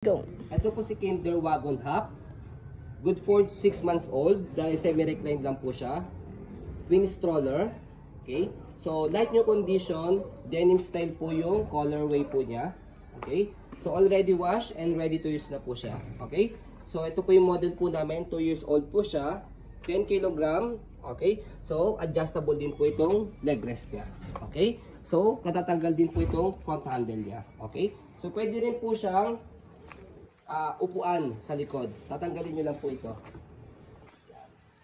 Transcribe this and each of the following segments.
Go. Ito po si Kinder Wagon Hub. Good for 6 months old. Dahil semi-reclined lang po siya. Twin stroller. Okay. So, light new condition. Denim style po yung colorway po niya. Okay. So, already washed and ready to use na po siya. Okay. So, ito po yung model po namin. 2 years old po siya. 10 kg. Okay. So, adjustable din po itong leg rest niya. Okay. So, katatanggal din po itong front handle niya. Okay. So, pwede rin po siyang upuan sa likod. Tatanggalin nyo lang po ito.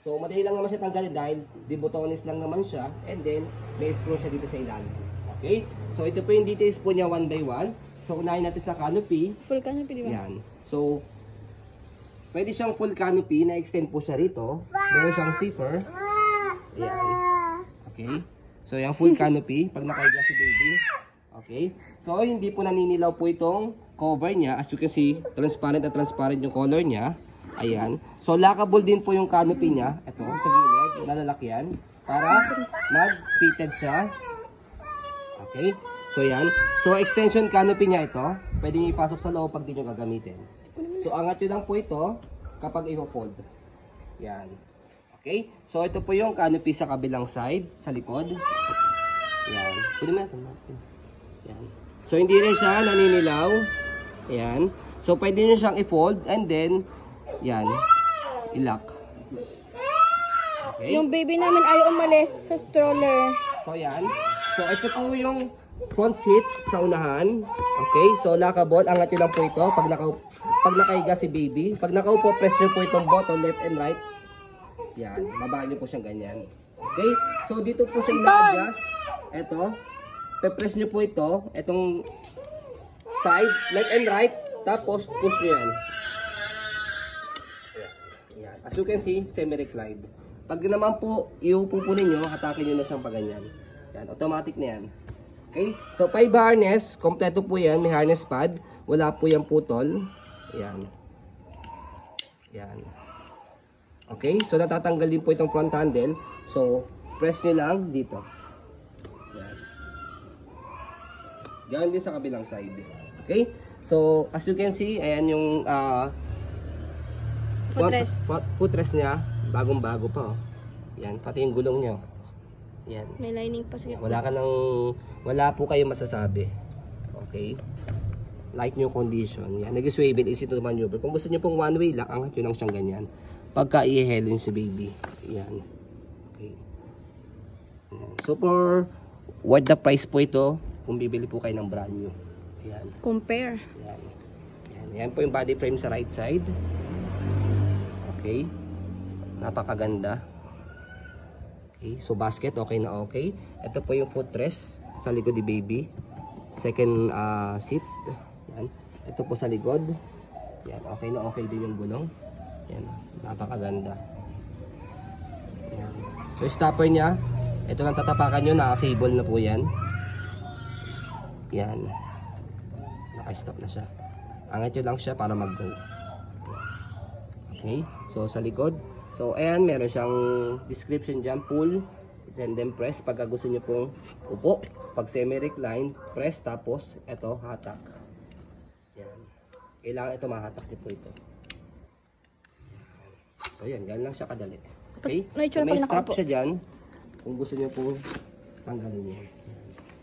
So, madali lang naman siya tanggalin dahil dibotones lang naman siya. And then, may screw siya dito sa ilalim. Okay? So, ito po yung details po niya 1 by 1. So, unahin natin sa canopy. Full canopy, di ba? Yan. So, pwede siyang full canopy. Na-extend po siya rito. Meron siyang zipper. Ayan. Okay? So, yung full canopy. Pag nakahiga si baby. Okay? So, hindi po naninilaw po itong cover niya. As you can see, transparent na transparent yung color niya. Ayan. So, lockable din po yung canopy niya. Ito, sa gilid, nalalakyan. Para mag-fitted siya. Okay. So, yan. So, extension canopy niya ito. Pwede nyo ipasok sa loob pag di nyo gagamitin. So, angat nyo lang po ito kapag i-fold. Yan. Okay. So, ito po yung canopy sa kabilang side, sa likod. Yan. Pwede mo natin. Yan. So, hindi rin siya naninilaw. Ayan. So, pwede nyo siyang i-fold and then, yan, i-lock. Okay. Yung baby namin ayaw umalis sa stroller. So, yan. So, ito po yung front seat sa unahan. Okay. So, lockable. Angat nyo lang po ito pag nakahiga si baby. Pag nakaupo, press nyo po itong button left and right. Yan. Babaan nyo po siyang ganyan. Okay. So, dito po siya i-adjust. Ito. Pe-press nyo po ito. Itong side, left and right, tapos push nyo yan. Ayan. As you can see, semi-reclined. Pag naman po, iupo po ninyo, hatakin nyo na siyang paganyan. Yan, automatic na yan. Okay? So, 5 harness, kompleto po yan, may harness pad, wala po yung putol. Ayan. Ayan. Okay? So, natatanggal din po itong front handle. So, press nyo lang dito. Ayan. Ganoon din sa kabilang side. Okay? So, as you can see, ayan yung footrest niya. Bagong-bago pa. Oh. Yan, pati yung gulong niya. Yan. May lining pa siya. Wala po kayo masasabi. Okay? Light new condition. Yan, nag-swivel, easy to maneuver. Kung gusto niyo pong one way lang, angat nyo lang siyang ganyan. Pagka i-helen si baby. Yan. Okay. Yan. So, for what the price po ito, kung bibili po kayo ng brand new. Yan. Compare. Yan. Yan. Yan po yung body frame sa right side. Okay. Napakaganda. Okay. So basket, okay na okay. Ito po yung footrest sa likod ni baby. Second seat. Yan. Ito po sa likod. Yan. Okay na okay din yung gulong. Yan. Napakaganda. Yan. So stopper niya. Ito lang tatapakan nyo. Naka-cable na po yan. Yan. Naka-stop na siya. Angat nyo lang siya para mag-go. Okay. So, sa likod. So, ayan. Meron siyang description dyan. Pull. And then press. Pagka gusto nyo pong upo. Pag semi-recline, press. Tapos, ito, hatak. Yan. Kailangan ito mahatak nyo po ito. So, yan. Yan lang siya kadali. Okay. So, may strap siya dyan. Kung gusto nyo pong tanggalin nyo.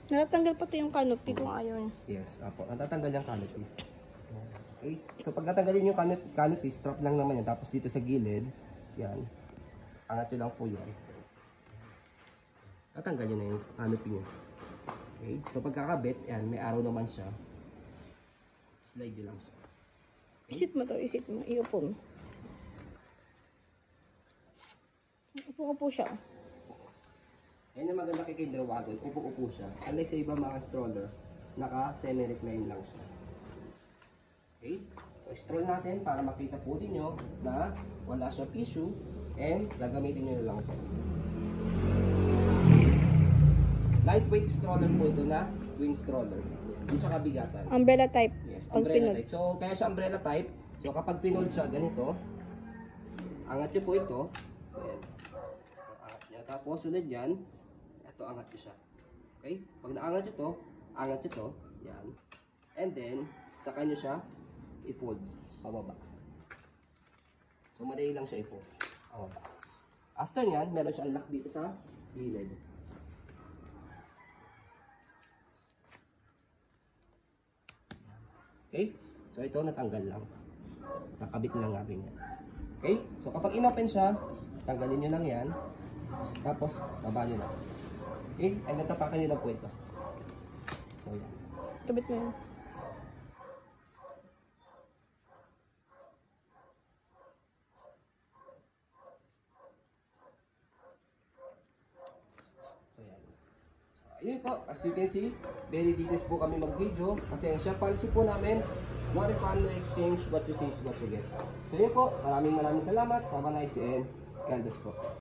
Natatanggal pati yung canopy kung ayaw niya. Yes, apo. Natatanggal yung canopy. Okay. So, pag natanggalin yung canopy, strap lang naman yan. Tapos dito sa gilid, yan. Angat nyo lang po yan. Natanggal yun na yung canopy niya. Okay. So, pagkakabit, yan. May arrow naman siya. Slide nyo lang siya. Okay. Isit mo to, isit mo. Iupo mo. Upo-upo siya. Yan yung maganda kay Kinder Wagon, upo-upo siya. Unlike sa ibang mga stroller, naka-semi-recline lang siya. Okay? So, stroll natin para makita po din nyo na wala siyang issue and gagamitin nyo na lang ito. Lightweight stroller po ito na twin stroller. Hindi siya kabigatan. Umbrella type. Yes, umbrella type. So, kaya siya umbrella type. So, kapag pinold siya, ganito, angat nyo po ito. Ayan. Angat nyo. Tapos, sunod yan, ito angat nyo siya. Okay? Pag naangat nyo to, angat nyo to. Yan. And then, saka nyo siya i-fold pababa. So madali lang siya i-fold pababa. After nyan, meron siyang lock dito sa gilid. Okay? So ito natanggal lang. Nakabit lang natin yan. Okay? So kapag inopen siya, tanggalin nyo lang yan. Tapos, baba nyo lang. Okay? And then tapakan nyo lang po ito. So yan. Kabit mo yun. So yan. So ayun po, as you can see, very details po kami mag-video. Kasi ang share policy po namin, no refund, no exchange, what you see is what you get. So yun po, maraming salamat. Have a nice day and God bless po.